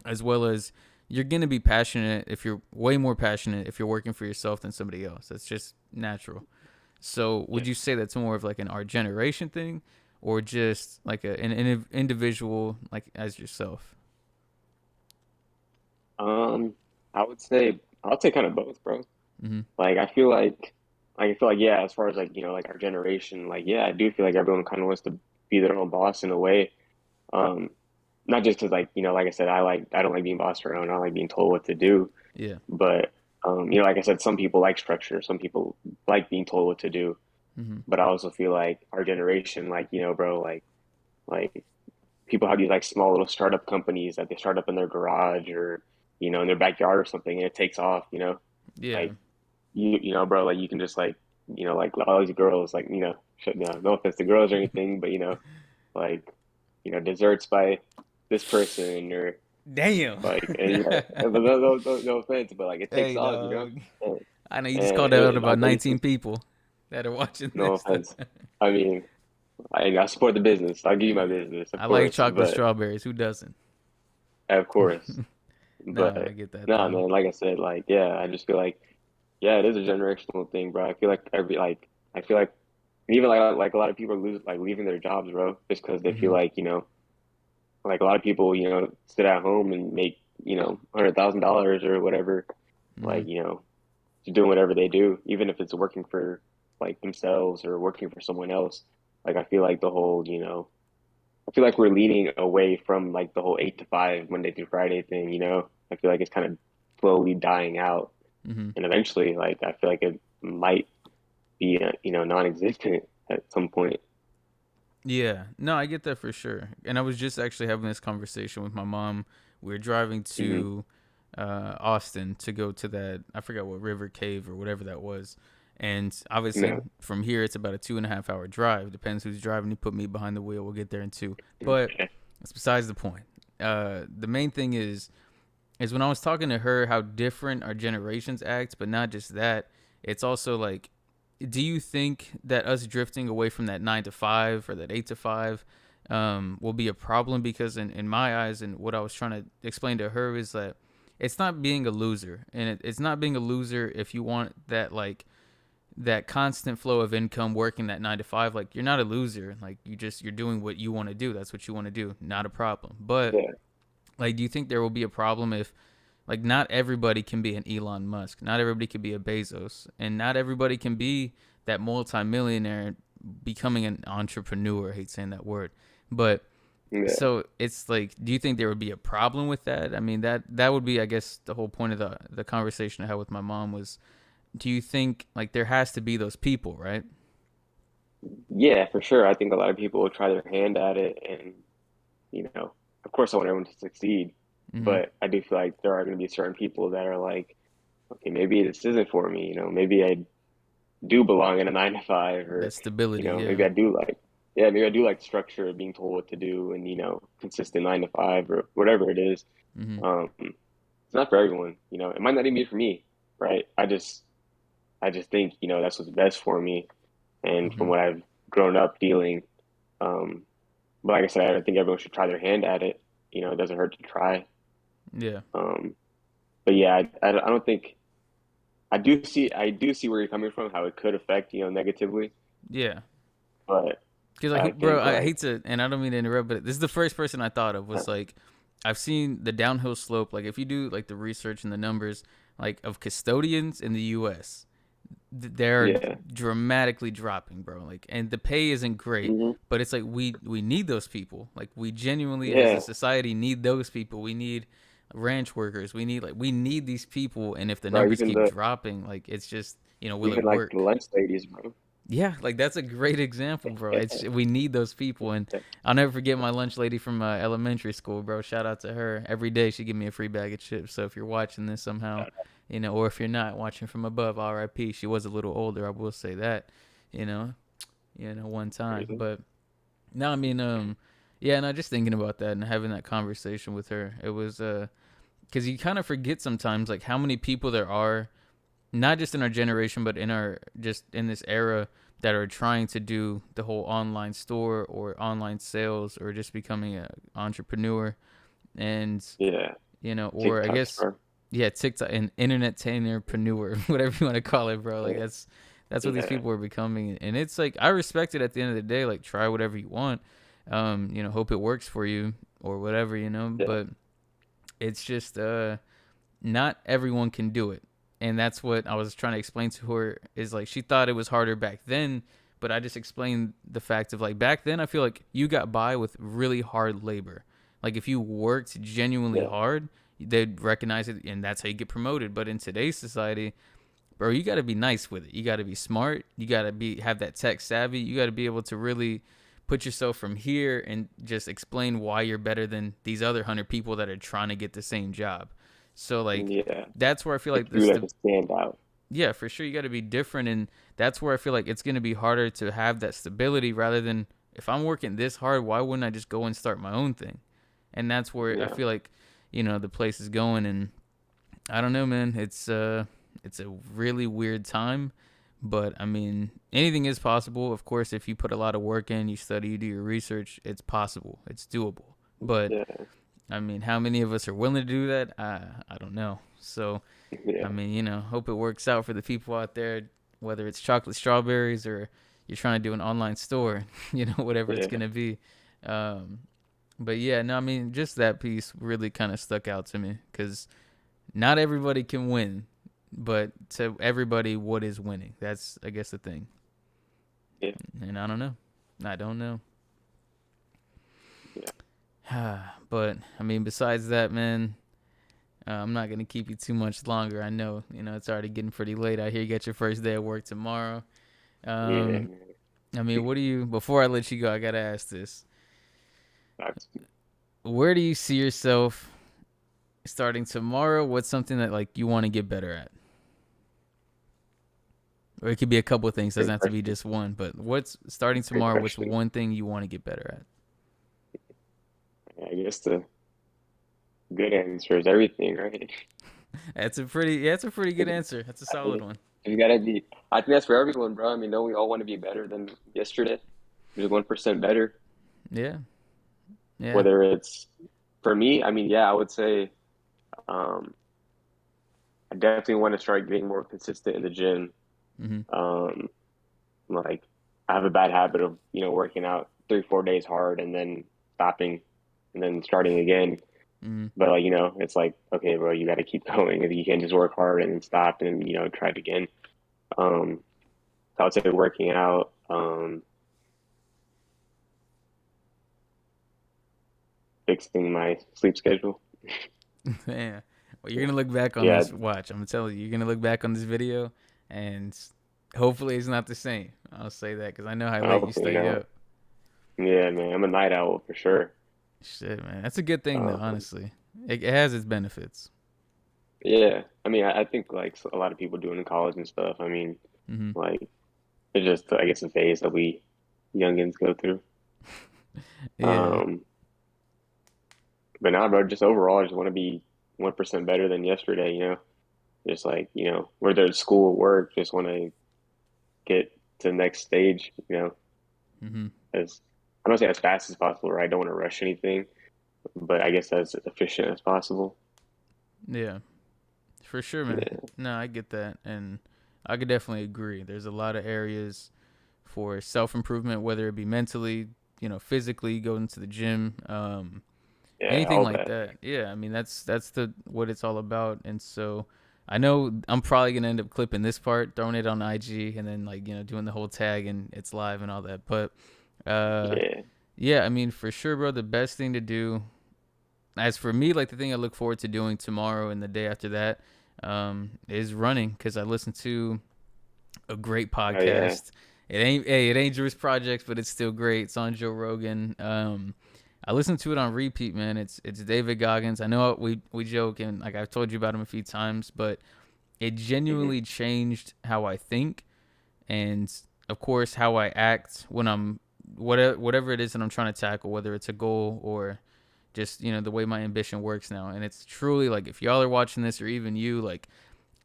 as well as you're gonna be passionate if you're way more passionate if you're working for yourself than somebody else. That's just natural. So Yeah. would you say that's more of like an our generation thing, or just like an individual like as yourself? Um, I would say kind of both, bro. Mm-hmm. Like I feel like yeah, as far as like like our generation, like yeah, I do feel like everyone kind of wants to be their own boss in a way. Um, Not just because like like I said, I don't like being bossed around. I don't like being told what to do. Yeah. But like I said, some people like structure. Some people like being told what to do. Mm-hmm. But I also feel like our generation, like bro, like people have these like small little startup companies that they start up in their garage or in their backyard or something, and it takes off. Yeah. Like bro, like you can just like like all these girls, like no offense to girls or anything, but like desserts by this person or Damn. like and but no offense, but like it takes Hey, off, dog. and, I know you just called out and about I think 19 people that are watching no this. offense. I mean, I support the business. I'll give you my business, of I like course, chocolate but strawberries. Who doesn't? of course, No, I but get that no, though. man. Like I said, like yeah, I just feel like yeah, it is a generational thing, bro. I feel like I feel like even like a lot of people are leaving their jobs, bro, just because they feel Hmm. like like a lot of people sit at home and make $100,000 or whatever, Hmm. like doing whatever they do, even if it's working for like themselves or working for someone else. Like I feel like the whole I feel like we're leaning away from like the whole 8 to 5 Monday through Friday thing. I feel like it's kind of slowly dying out, Hmm. and eventually, like I feel like it might be non-existent at some point. Yeah, no, I get that for sure. And I was just actually having this conversation with my mom. We were driving Hmm. to Austin to go to that, I forgot what river cave or whatever that was. And obviously, No. from here, it's about a 2.5 hour drive. Depends who's driving. You put me behind the wheel, we'll get there in two. But that's besides the point. The main thing is when I was talking to her, how different our generations act, but not just that. It's also like, do you think that us drifting away from that 9 to 5 or that 8 to 5 will be a problem? Because in my eyes, and what I was trying to explain to her is that it's not being a loser, and it's not being a loser if you want that like that constant flow of income working that 9 to 5. Like you're not a loser. Like you're doing what you want to do. That's what you want to do. Not a problem. But Yeah. like, do you think there will be a problem if like not everybody can be an Elon Musk, not everybody can be a Bezos, and not everybody can be that multimillionaire becoming an entrepreneur? I hate saying that word, but Yeah. so it's like, do you think there would be a problem with that? I mean, that would be, I guess, the whole point of the conversation I had with my mom was, do you think like there has to be those people, right? Yeah, for sure. I think a lot of people will try their hand at it, and of course, I want everyone to succeed, Mm-hmm. but I do feel like there are going to be certain people that are like, okay, maybe this isn't for me. Maybe I do belong in a 9 to 5, or That stability, maybe yeah. I do like, yeah, maybe I do like structure of being told what to do, and consistent 9 to 5 or whatever it is. Mm-hmm. It's not for everyone. It might not even be for me, right? I just think that's what's best for me, and from Mm-hmm. what I've grown up dealing. Um, but like I said, I think everyone should try their hand at it. It doesn't hurt to try. Yeah. Um, but yeah, I don't think I do see where you're coming from, how it could affect negatively, Yeah. but Cause I like, bro, think I like hate to, and I don't mean to interrupt, but this is the first person I thought of was like, I've seen the downhill slope. Like, if you do like the research and the numbers, like of custodians in the U.S., they're yeah. dramatically dropping, bro. Like, and the pay isn't great, Hmm. but it's like we need those people. Like, we genuinely, as a Yeah, society, need those people. We need ranch workers. We need these people. And if the bro. numbers Even keep the dropping, like, it's just will it even like the work? lunch ladies, bro. Yeah, like that's a great example, bro. It's we need those people, and I'll never forget my lunch lady from elementary school, bro. Shout out to her. Every day she give me a free bag of chips. So if you're watching this somehow, or if you're not watching from above, R.I.P. She was a little older, I will say that, you know, one time. Crazy. But no, I mean, yeah, no, just thinking about that and having that conversation with her, it was because you kind of forget sometimes like how many people there are, not just in our generation, but in our just in this era that are trying to do the whole online store or online sales or just becoming an entrepreneur, and Yeah, or I TikTok guess star. yeah, TikTok, an internet entrepreneur, whatever you want to call it, bro. Like Yeah. that's That's what these Yeah. people are becoming, and it's like I respect it at the end of the day. Like try whatever you want, hope it works for you or whatever, Yeah. But it's just not everyone can do it. And that's what I was trying to explain to her is like she thought it was harder back then, but I just explained the fact of like back then I feel like you got by with really hard labor. Like if you worked genuinely Yeah. hard, they'd recognize it and that's how you get promoted. But in today's society, bro, you got to be nice with it. You got to be smart. You got to be have that tech savvy. You got to be able to really put yourself from here and just explain why you're better than these other 100 people that are trying to get the same job. So like Yeah. that's where I feel Like like you this have the to stand out. yeah, for sure you got to be different and that's where I feel like it's going to be harder to have that stability rather than if I'm working this hard, why wouldn't I just go and start my own thing? And that's where I Yeah. feel like, the place is going and I don't know, man. It's a really weird time, but I mean, anything is possible. Of course, if you put a lot of work in, you study, you do your research, it's possible. It's doable. But Yeah. I mean, how many of us are willing to do that? I don't know. So, I Yeah. mean, hope it works out for the people out there, whether it's chocolate strawberries or you're trying to do an online store, whatever it's Yeah. gonna be. Um, but yeah, no, I mean, just that piece really kind of stuck out to me because not everybody can win, but to everybody, what is winning? That's, I guess, the thing. Yeah. And I don't know. I don't know. Yeah. But I mean, besides that, man, I'm not gonna keep you too much longer. I know, it's already getting pretty late out here. You got your first day at work tomorrow. Yeah, Um, man. I mean, what do you? Before I let you go, I gotta ask this: That's where do you see yourself starting tomorrow? What's something that like you want to get better at? Or it could be a couple of things. a Doesn't great have to be question. just one. But what's starting Great tomorrow? What's question. one thing you want to get better I guess the good answer is everything, right? at? That's a pretty. Yeah, that's a pretty good answer. That's a I solid think one. you gotta be. I think that's for everyone, bro. I mean, no, we all want to be better than yesterday. Just 1% better. Yeah. Yeah. Whether it's for me, I mean, yeah, I would say um, I definitely want to start getting more consistent in the gym. Mhm. Um, like I have a bad habit of working out 3 4 days hard and then stopping and then starting again. Mhm. But like it's like okay, bro, you got to keep going. If you can't just work hard and then stop and try it again. Um, so I would say working out, fixing my sleep schedule. Yeah. Well, you're gonna look back on Yeah, this. Watch. I'm gonna tell you. You're gonna look back on this video, and hopefully it's not the same. I'll say that because I know how late you hopefully stay not. up. Yeah, man, I'm a night owl for sure. Shit, man. That's a good thing though. Um, Honestly, it has its benefits. yeah, I mean, I think like a lot of people do it in college and stuff. I mean, Hmm. like it's just I guess a phase that we youngins go through. Yeah. Um, but now, bro, just overall, I just want to be 1% better than yesterday. Just like whether it's school or work, just want to get to the next stage. Hmm. As I don't say as fast as possible, right? I don't want to rush anything, but I guess as efficient as possible. Yeah. For sure, man. Yeah, No, I get that, and I could definitely agree. There's a lot of areas for self improvement, whether it be mentally, physically, going to the gym, yeah, anything all like that. that. Yeah, I mean that's the what it's all about. And so I know I'm probably gonna end up clipping this part, throwing it on IG, and then like doing the whole tag and it's live and all that. But uh, Yeah, yeah, I mean for sure, bro. The best thing to do, as for me, like the thing I look forward to doing tomorrow and the day after that, is running because I listen to a great oh yeah, podcast. It ain't Drew's projects, but it's still great. It's on Joe Rogan. I listen to it on repeat, man. It's David Goggins. I know we joke and like I've told you about him a few times, but it hmm genuinely changed how I think and of course how I act when I'm whatever it is that I'm trying to tackle, whether it's a goal or just the way my ambition works now. And it's truly like if y'all are watching this or even you like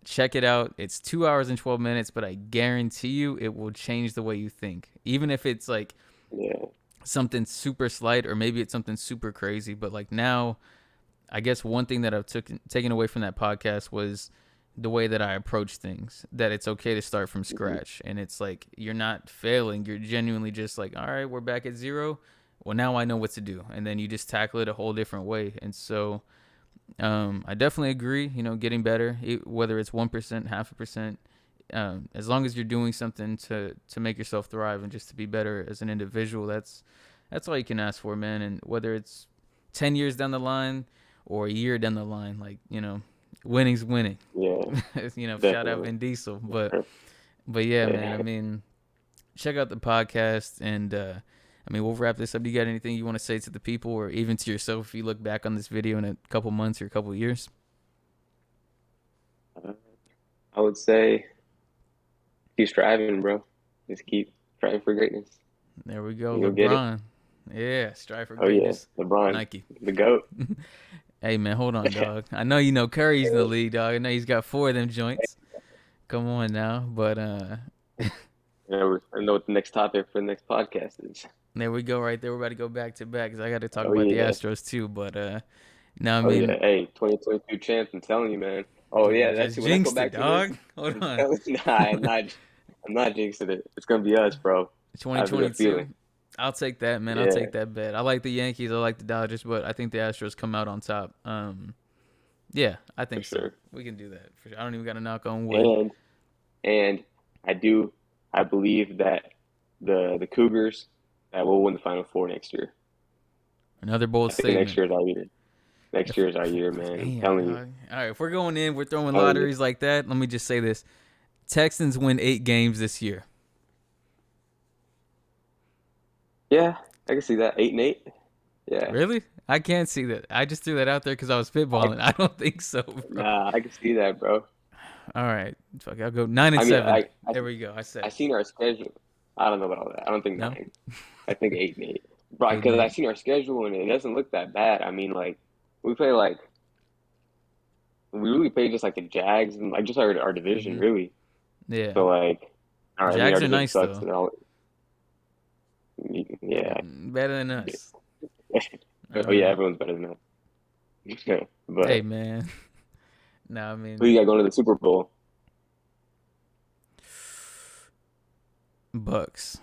check it out. It's 2 hours and 12 minutes, but I guarantee you it will change the way you think. Even if it's like yeah, something super slight or maybe it's something super crazy. But like now, I guess one thing that I've taken away from that podcast was the way that I approach things, that it's okay to start from Hmm. scratch. And it's like, you're not failing. You're genuinely just like, all right, we're back at zero. Well, now I know what to do. And then you just tackle it a whole different way. And so I definitely agree, getting better, whether it's 1%, half a percent, as long as you're doing something to make yourself thrive and just to be better as an individual, that's all you can ask for, man. And whether it's 10 years down the line or a year down the line, like, winning's winning. Yeah, Shout out definitely. Vin Diesel. But yeah, man, I Yeah. mean, check out the podcast. And I mean, we'll wrap this up. Do you got anything you want to say to the people, or even to yourself, if you look back on this video in a couple months or a couple years? Uh, I would say keep striving, bro. Just keep striving for greatness. There we go, You'll get it. LeBron. Yeah, strive for Oh yeah, greatness. LeBron, Nike. the GOAT. Hey man, hold on, dog. I know Curry's in the league, dog. I know he's got four of them joints. Come on now, but I know what the next topic for the next podcast is. there we go, right there. We're about to go back to back because I got to talk Oh about the yeah. Astros too. But now I Oh yeah. mean, Hey, 2022 champs, I'm telling you, man. Oh you yeah, that's just it. When I go jinxed it, back to this, dog. Hold I'm on. telling you, nah, I'm not jinxing it. It's gonna be us, bro. I have a good 2022. feeling. I'll take that, man. I'll Yeah, take that bet. I like the Yankees. I like the Dodgers, but I think the Astros come out on top. Yeah, I for think so. sure. We can do that for sure. I don't even got to knock on wood. And and I do I believe that the Cougars that will win the Final Four next year. Another bold I think next statement. year is our year. Next If year is our year, man. I'm Damn, telling you. dog. All right, if we're going in, we're throwing Telling you. lotteries like that. Let me just say this: Texans win 8 games this year. Yeah, I can see that. 8-8. Yeah. Really? I can't see that. I just threw that out there because I was I spitballing. I don't think so, bro. Nah, I can see that, bro. All right, fuck. I'll go 9 and I mean, 7. I There we go. I said I it. seen our schedule. I don't know about all that. I don't think No, 9. I think 8-8. Right, 8 and because I 8. seen our schedule and it doesn't look that bad. I mean, like we play like we really play just like the Jags and like just our division, Mm-hmm. really. Yeah, So like, all right, I mean, our Jags are division nice sucks though. and all. Yeah. Better than us. Oh yeah, Uh, everyone's better than that. hey But man. No, I who mean you got going to the Super Bowl? Bucks.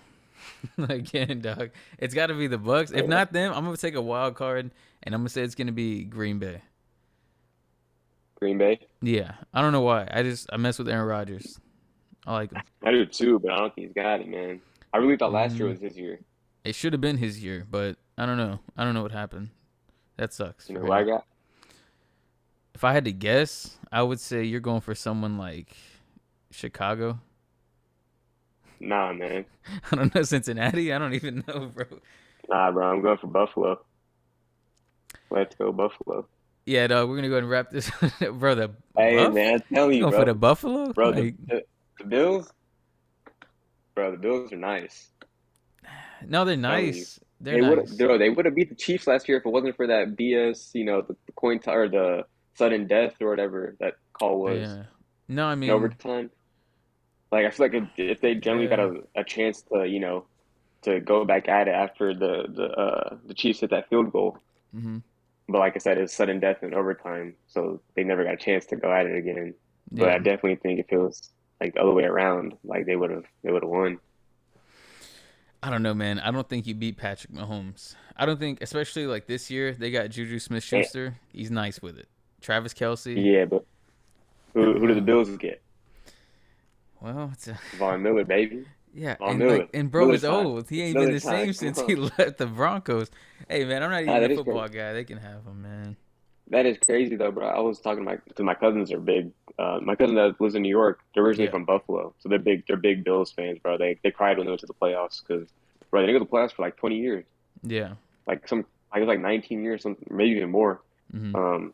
Again, dog. It's got to be the Bucks. Oh If yeah, not them, I'm gonna take a wild card, and I'm gonna say it's gonna be Green Bay. Green Bay. Yeah, I don't know why. I mess with Aaron Rodgers. I like him. I do too, but I don't think he's got it, man. I really thought last year Mm, was his year. it should have been his year, but I don't know. I don't know what happened. That sucks You for know who I him. got? If I had to guess, I would say you're going for someone like Chicago. Nah, man. I don't know, Cincinnati. I don't even know, bro. Nah, bro. I'm going for Buffalo. Let's go, Buffalo. Yeah, dog. We're gonna go ahead and wrap this, bro. The Hey, Buff? man, I'm telling You you, going for bro. the Buffalo? Bro, Like, the Bills, bro. The Bills are nice. no, they're I'm telling you. nice. They're nice. They would have beat the Chiefs last year if it wasn't for that BS, the coin t or the sudden death or whatever that call was Yeah. No, I in mean, overtime. Like I feel like if they generally got yeah. a chance to, to go back at it after the Chiefs hit that field goal. Hmm. But like I said, it's sudden death in overtime, so they never got a chance to go at it again. But I Yeah. definitely think if it was like the other way around, like they would have won. I don't know, man. I don't think you beat Patrick Mahomes. I don't think, especially like this year, they got Juju And, Smith-Schuster. He's nice with it. Travis Kelsey. yeah, but I who don't do the know. Bills get? Well, it's a, Von Miller, baby. yeah, Von and Miller. bro Miller is time. old. He ain't been Miller the time. same Come since he on. left the Broncos. Hey, man, I'm not Ah, even a that is crazy. football guy. They can have him, man. That is crazy though, bro. I was talking to my cousins are big. My cousin that lives in New York, they're originally Yeah, from Buffalo, so they're big Bills fans, bro. They cried when they went to the playoffs because, bro, they didn't go to the playoffs for like 20 years, yeah. like it was like 19 years, something maybe even more. Hmm. Um,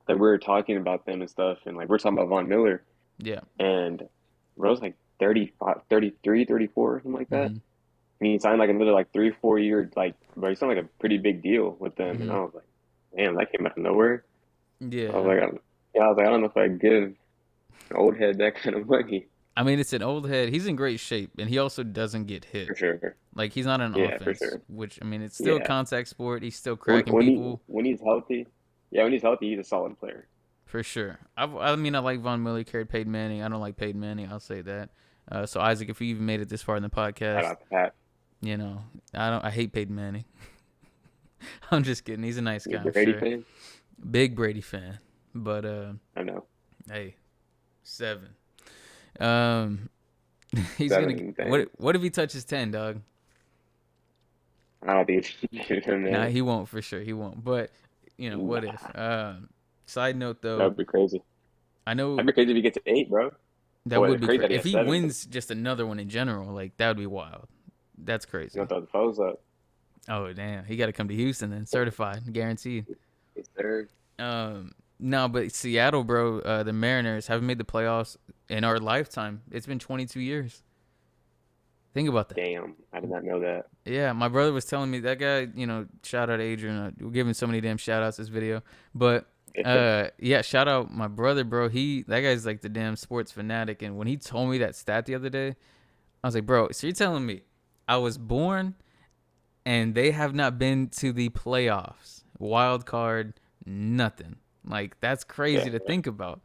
that we were talking about them and stuff, and like we're talking about Von Miller, Yeah. and bro was like 35, 33, 34, something like that. Hmm. And he signed like another like 3, 4 year like, bro, he signed like a pretty big deal with them, and Hmm. I was like, damn, that came out of nowhere. I was Yeah. like, yeah, I was like, I don't know if I give an old head that kind of money I mean, it's an old head. He's in great shape, and he also doesn't get hit. for sure. Like, he's not an Yeah, for offense, sure. which, I mean, it's still a Yeah, contact sport. He's still when cracking when he people. when he's healthy, yeah, when he's healthy, he's a solid player. for sure. I mean, I like Von Miller carried Peyton Manning. I don't like Peyton Manning. I'll say that. So Isaac, if you even made it this far in the Shout podcast, out to Pat. you know, I don't. I hate Peyton Manning. I'm just kidding. He's a nice You guy, a I'm Brady sure. fan? Big Brady fan, but I know. hey, 7. Um, he's gonna. 7 What? things. What if he touches 10, dog? I don't think it's him, Nah, man. he won't for sure. He won't. But what if? Nah, Side note that though, would be crazy. I know That'd be crazy if he gets to 8, bro. that Boy, would it's be crazy crazy that he if has he 7. But wins just another one in general. Like that would be wild. That's you crazy. don't throw the foes up. Oh damn, he got to come to Houston then, certified, guaranteed. Yes, sir. No, but Seattle, bro, the Mariners haven't made the playoffs in our lifetime. It's been 22 years. Think about that. Damn, I did not know that. Yeah, my brother was telling me that guy. Shout out Adrian. We're giving so many damn shout outs this video, but yeah, shout out my brother, bro. That guy's like the damn sports fanatic, and when he told me that stat the other day, I was like, bro, so you're telling me I was born and they have not been to the playoffs, wild card, nothing. Like that's Yeah, crazy to think about.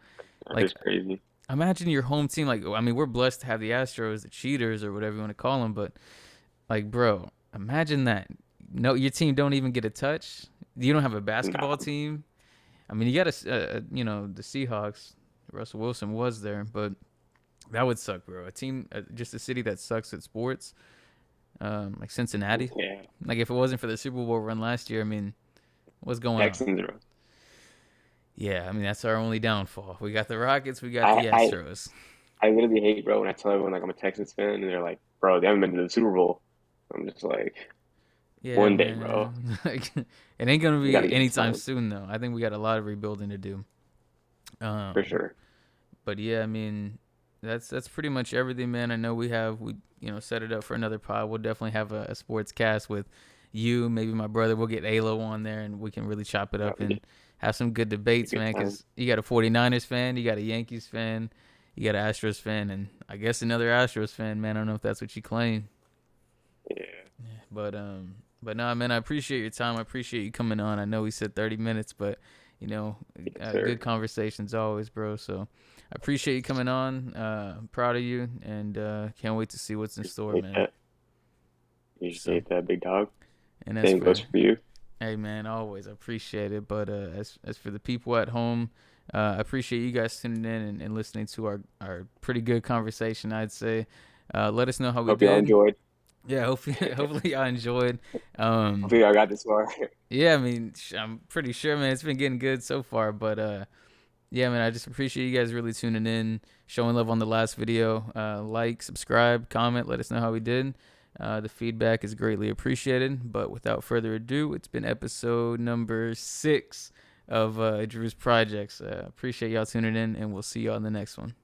that Like is crazy. imagine your home team. Like I mean, we're blessed to have the Astros, the cheaters, or whatever you want to call them. But like, bro, imagine that. No, your team don't even get a touch. You don't have a basketball Nah, team. I mean, you got the Seahawks. Russell Wilson was there, but that would suck, bro. A team, just a city that sucks at sports, like Cincinnati. yeah. Like if it wasn't for the Super Bowl run last year, I mean, what's going on? Texans, bro. Yeah, I mean that's our only downfall. We got the Rockets, we got I, the I, Astros. I literally hate, bro, when I tell everyone like I'm a Texans fan and they're like, bro, they haven't been to the Super Bowl. I'm just like, Yeah, one day, bro. man. Like, it ain't gonna We got to be get this anytime time soon though. I think we got a lot of rebuilding to do. for Um, sure. but yeah, I mean, that's pretty much everything, man. I know we set it up for another pod. We'll definitely have a sports cast with you, maybe my brother. We'll get Alo on there, and we can really chop it That up would and be have some good a debates, good man. time. Because you got a 49ers fan, you got a Yankees fan, you got an Astros fan, and I guess another Astros fan, man. I don't know if that's what you claim, Yeah. but no, man. I appreciate your time. I appreciate you coming on. I know we said 30 minutes, but you know, Yes, good sir. conversations always, bro. So I appreciate you coming on. I'm proud of you, and can't wait to see what's in store, Appreciate man. that. So, Appreciate that, big dog. and as Same goes for for you. hey, man, always I appreciate it. But as for the people at home, I appreciate you guys tuning in and listening to our pretty good conversation. I'd say, let us know how we Hope y'all did. enjoyed. Yeah, hopefully, hopefully y'all enjoyed. Hopefully y'all got this far. Yeah, I mean, I'm pretty sure, man, it's been getting good so far. But yeah, man, I just appreciate you guys really tuning in, showing love on the last video. Like, subscribe, comment, let us know how we did. The feedback is greatly appreciated. But without further ado, it's been episode number 6 of Drew's Projects. Appreciate y'all tuning in, and we'll see y'all in the next one.